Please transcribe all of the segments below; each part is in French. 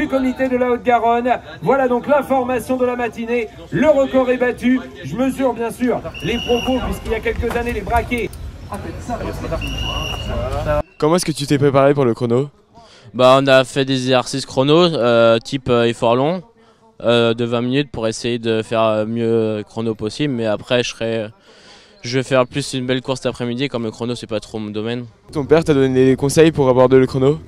du comité de la Haute-Garonne. Voilà donc l'information de la matinée. Le record est battu. Je mesure bien sûr les propos puisqu'il y a quelques années les braquets. Comment est-ce que tu t'es préparé pour le chrono? Bah, on a fait des exercices chrono type effort long de 20 minutes pour essayer de faire mieux chrono possible, mais après je vais faire plus une belle course cet après-midi, comme le chrono c'est pas trop mon domaine. Ton père t'a donné des conseils pour aborder le chrono?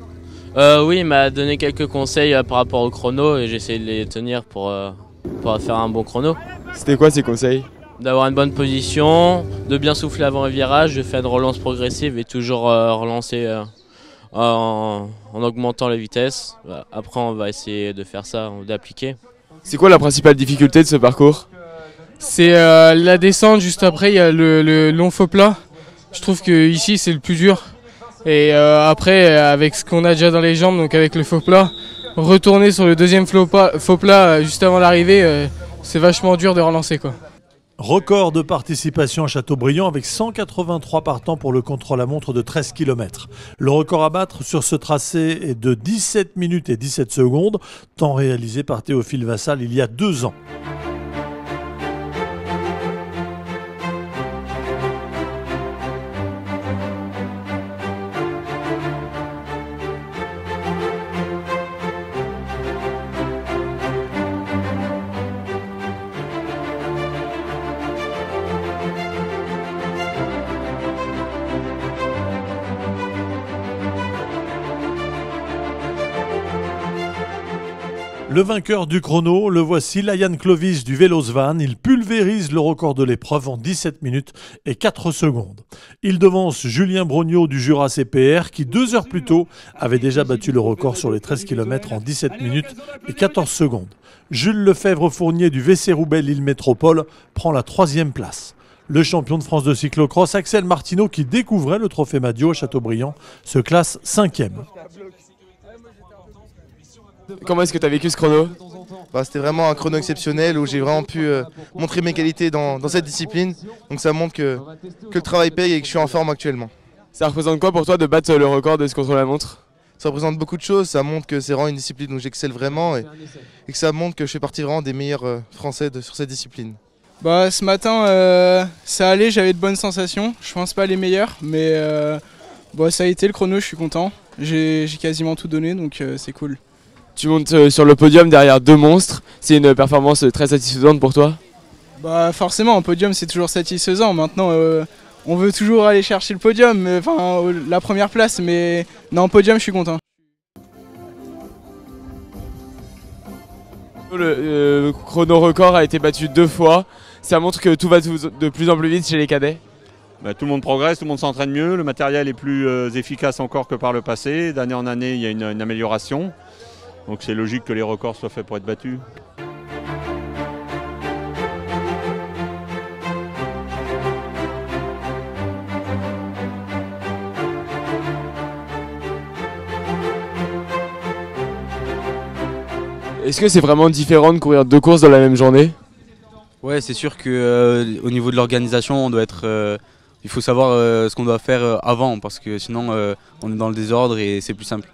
Oui, il m'a donné quelques conseils par rapport au chrono et j'ai essayé de les tenir pour faire un bon chrono. C'était quoi ces conseils? D'avoir une bonne position, de bien souffler avant un virage, de faire une relance progressive et toujours relancer en augmentant les vitesses. Après on va essayer de faire ça, d'appliquer. C'est quoi la principale difficulté de ce parcours? C'est la descente, juste après il y a le long faux plat. Je trouve que ici c'est le plus dur. Et après avec ce qu'on a déjà dans les jambes, donc avec le faux plat, retourner sur le deuxième faux plat juste avant l'arrivée, c'est vachement dur de relancer quoi. Record de participation à Châteaubriand avec 183 partants pour le contre-la-montre de 13 km. Le record à battre sur ce tracé est de 17 minutes et 17 secondes, temps réalisé par Théophile Vassal il y a 2 ans. Le vainqueur du chrono, le voici, Layan Clovis du Vélosvan. Il pulvérise le record de l'épreuve en 17 minutes et 4 secondes. Il devance Julien Brognaud du Jura CPR qui 2 heures plus tôt avait déjà battu le record sur les 13 km en 17 minutes et 14 secondes. Jules Lefebvre-Fournier du VC Roubaix Lille Métropole prend la 3e place. Le champion de France de cyclocross, Axel Martineau, qui découvrait le trophée Madio à Châteaubriand, se classe 5e. Comment est-ce que tu as vécu ce chrono? C'était vraiment un chrono exceptionnel où j'ai vraiment pu montrer mes qualités dans cette discipline. Donc ça montre que le travail paye et que je suis en forme actuellement. Ça représente quoi pour toi de battre le record de ce contre-la-montre? Ça représente beaucoup de choses, ça montre que c'est vraiment une discipline où j'excelle vraiment et que ça montre que je fais partie vraiment des meilleurs Français sur cette discipline. Ce matin ça allait, j'avais de bonnes sensations, je pense pas les meilleures, mais ça a été le chrono, je suis content. J'ai quasiment tout donné donc c'est cool. Tu montes sur le podium derrière 2 monstres, c'est une performance très satisfaisante pour toi? Forcément, un podium c'est toujours satisfaisant, maintenant on veut toujours aller chercher le podium, la première place, mais non, podium je suis content. Le chrono record a été battu 2 fois, ça montre que tout va de plus en plus vite chez les cadets. Tout le monde progresse, tout le monde s'entraîne mieux, le matériel est plus efficace encore que par le passé, d'année en année il y a une amélioration. Donc c'est logique que les records soient faits pour être battus. Est-ce que c'est vraiment différent de courir 2 courses dans la même journée? Ouais, c'est sûr qu'au niveau de l'organisation, on doit être, il faut savoir ce qu'on doit faire avant parce que sinon on est dans le désordre et c'est plus simple.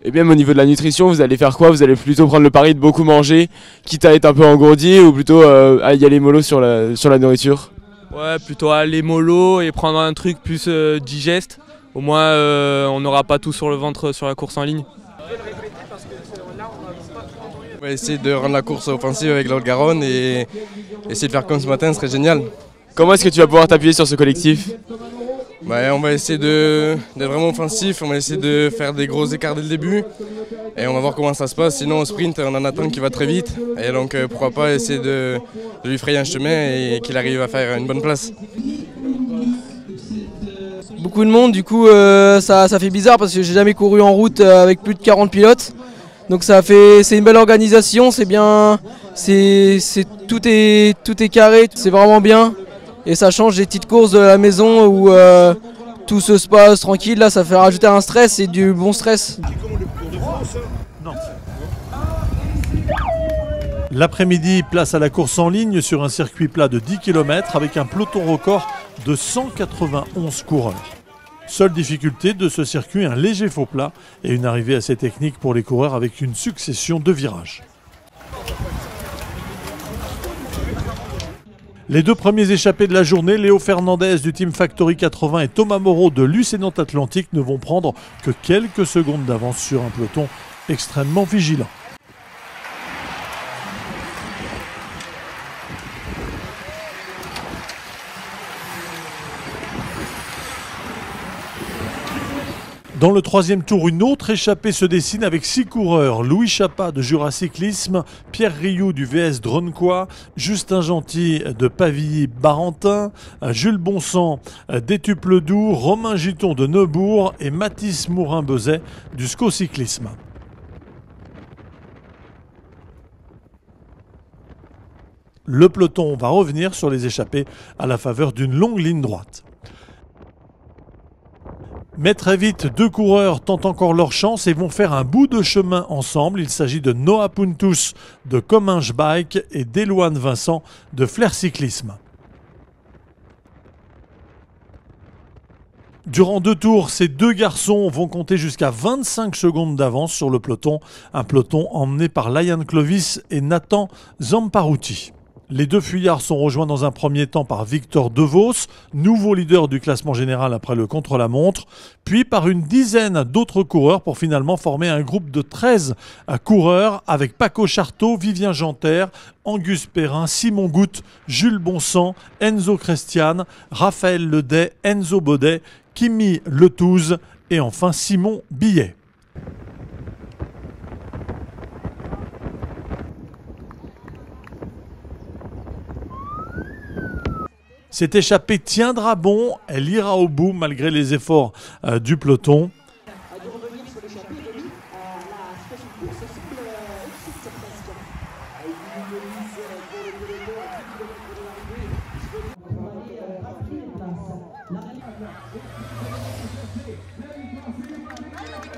Et bien au niveau de la nutrition, vous allez faire quoi? Vous allez plutôt prendre le pari de beaucoup manger, quitte à être un peu engourdi, ou plutôt à y aller mollo sur la nourriture? Ouais, plutôt aller mollo et prendre un truc plus digeste. Au moins on n'aura pas tout sur le ventre sur la course en ligne. On va essayer de rendre la course offensive avec la Haute-Garonne et essayer de faire comme ce matin, ce serait génial. Comment est-ce que tu vas pouvoir t'appuyer sur ce collectif? On va essayer d'être vraiment offensif, on va essayer de faire des gros écarts dès le début et on va voir comment ça se passe. Sinon au sprint on en attend qui va très vite et donc pourquoi pas essayer de lui frayer un chemin et qu'il arrive à faire une bonne place. Beaucoup de monde, du coup ça fait bizarre parce que j'ai jamais couru en route avec plus de 40 pilotes. Donc c'est une belle organisation, c'est bien, tout est carré, c'est vraiment bien. Et ça change des petites courses de la maison où tout se passe tranquille. Là, ça fait rajouter un stress et du bon stress. L'après-midi, place à la course en ligne sur un circuit plat de 10 km avec un peloton record de 191 coureurs. Seule difficulté de ce circuit, un léger faux plat et une arrivée assez technique pour les coureurs avec une succession de virages. Les deux premiers échappés de la journée, Léo Fernandez du Team Factory 80 et Thomas Moreau de l'UC Nantes Atlantique, ne vont prendre que quelques secondes d'avance sur un peloton extrêmement vigilant. Dans le troisième tour, une autre échappée se dessine avec 6 coureurs. Louis Chapa de Jura Cyclisme, Pierre Rioux du VS Dronquois, Justin Gentil de Pavilly-Barentin, Jules Bonsang d'Étuples-Doubs, Romain Giton de Neubourg et Mathis Mourin-Bezet du SCO Cyclisme. Le peloton va revenir sur les échappées à la faveur d'une longue ligne droite. Mais très vite, deux coureurs tentent encore leur chance et vont faire un bout de chemin ensemble. Il s'agit de Noah Puntus de Comminges Bike et d'Éloane Vincent de Flair Cyclisme. Durant 2 tours, ces deux garçons vont compter jusqu'à 25 secondes d'avance sur le peloton. Un peloton emmené par Layan Clovis et Nathan Zamparuti. Les deux fuyards sont rejoints dans un premier temps par Victor Devos, nouveau leader du classement général après le contre-la-montre, puis par une dizaine d'autres coureurs pour finalement former un groupe de 13 coureurs avec Paco Charteau, Vivien Janter, Angus Perrin, Simon Goutte, Jules Bonsang, Enzo Christian, Raphaël Ledet, Enzo Baudet, Kimi Letouze et enfin Simon Billet. Cette échappée tiendra bon, elle ira au bout malgré les efforts du peloton.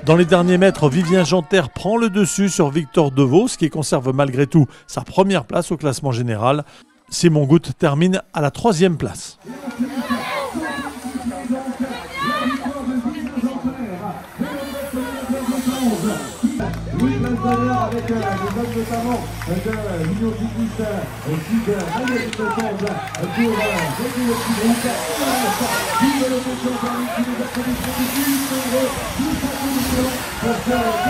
Dans les derniers mètres, Vivien Janter prend le dessus sur Victor Devos qui conserve malgré tout sa première place au classement général. Simon Goutte termine à la 3e place. Louis Balzaner avec les hommes notamment de l'Union cycliste aussi de Maillot de Tonge pour régler le petit groupe. Vive le pétion parmi qui nous a connu pour toute sa condition pour faire un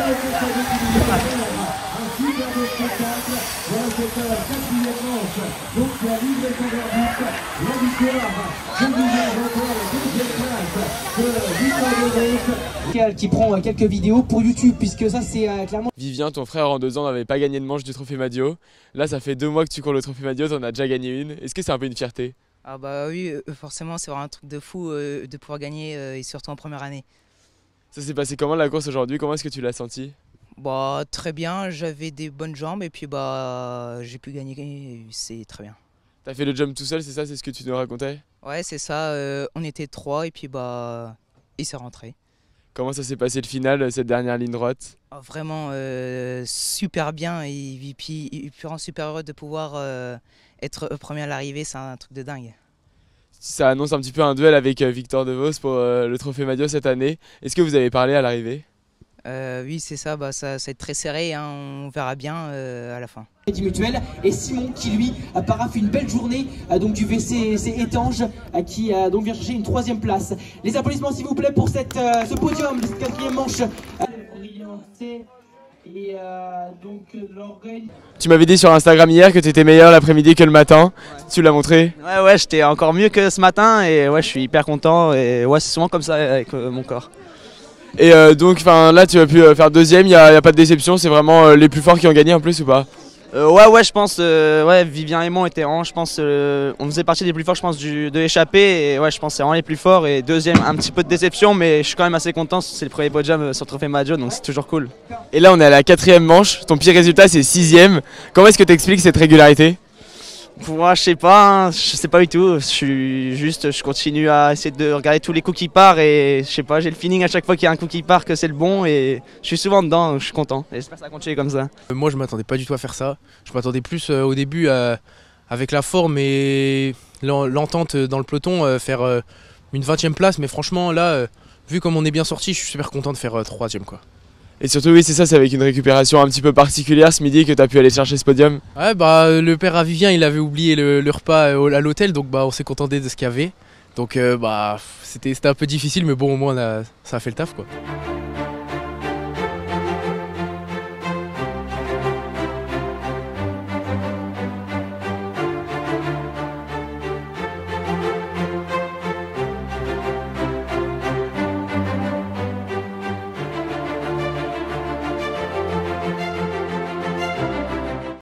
superbe spectacle. Voilà cette 4e manche. Donc la livraison vers but, la victoire de Vivien Janter, la 2e place de Victor Devos. Qui prend quelques vidéos pour YouTube, puisque ça c'est clairement... Vivien, ton frère en 2 ans n'avait pas gagné de manche du Trophée Madio. Là ça fait 2 mois que tu cours le Trophée Madio, t'en as déjà gagné une. Est-ce que c'est un peu une fierté? Ah bah oui, forcément c'est vraiment un truc de fou de pouvoir gagner et surtout en première année. Ça s'est passé comment la course aujourd'hui? Comment est-ce que tu l'as senti? Bah très bien, j'avais des bonnes jambes et puis bah j'ai pu gagner, c'est très bien. T'as fait le jump tout seul, c'est ça? C'est ce que tu nous racontais? Ouais c'est ça, on était 3 et puis bah il s'est rentré. Comment ça s'est passé le final, cette dernière ligne droite? Oh, vraiment super bien et puis il rend super heureux de pouvoir être premier à l'arrivée, c'est un truc de dingue. Ça annonce un petit peu un duel avec Victor Devos pour le Trophée Madio cette année. Est-ce que vous avez parlé à l'arrivée? Oui c'est ça, bah, ça va être très serré, hein, on verra bien à la fin. Mutuel et Simon qui lui paraffe une belle journée donc du VCC Étanges qui donc vient chercher une 3e place. Les applaudissements s'il vous plaît pour ce podium de cette 4e manche. Et donc l'orgueil. Tu m'avais dit sur Instagram hier que tu étais meilleur l'après-midi que le matin. Tu l'as montré? Ouais, j'étais encore mieux que ce matin et ouais, je suis hyper content et ouais, c'est souvent comme ça avec mon corps. Et donc là tu as pu faire 2e, il n'y a pas de déception, c'est vraiment les plus forts qui ont gagné en plus ou pas? Ouais, je pense, Vivien et moi étaient vraiment, je pense, on faisait partie des plus forts, je pense, de l'échappée. Et ouais, je pense c'est vraiment les plus forts. Et 2e, un petit peu de déception, mais je suis quand même assez content. C'est le premier podium sur le Trophée Madio, donc c'est toujours cool. Et là, on est à la 4e manche. Ton pire résultat, c'est 6e. Comment est-ce que tu expliques cette régularité? Pour moi, je sais pas du tout. Je continue à essayer de regarder tous les coups qui partent et je sais pas, j'ai le feeling à chaque fois qu'il y a un coup qui part que c'est le bon et je suis souvent dedans, donc je suis content. Et j'espère que ça va continuer comme ça. Moi, je m'attendais pas du tout à faire ça. Je m'attendais plus au début avec la forme et l'entente dans le peloton faire une 20e place, mais franchement là, vu comme on est bien sorti, je suis super content de faire 3ème quoi. Et surtout oui c'est ça, c'est avec une récupération un petit peu particulière ce midi que tu as pu aller chercher ce podium. Ouais bah le père à Vivien il avait oublié le repas à l'hôtel, donc bah on s'est contenté de ce qu'il y avait. Donc bah c'était un peu difficile mais bon au moins ça a fait le taf quoi.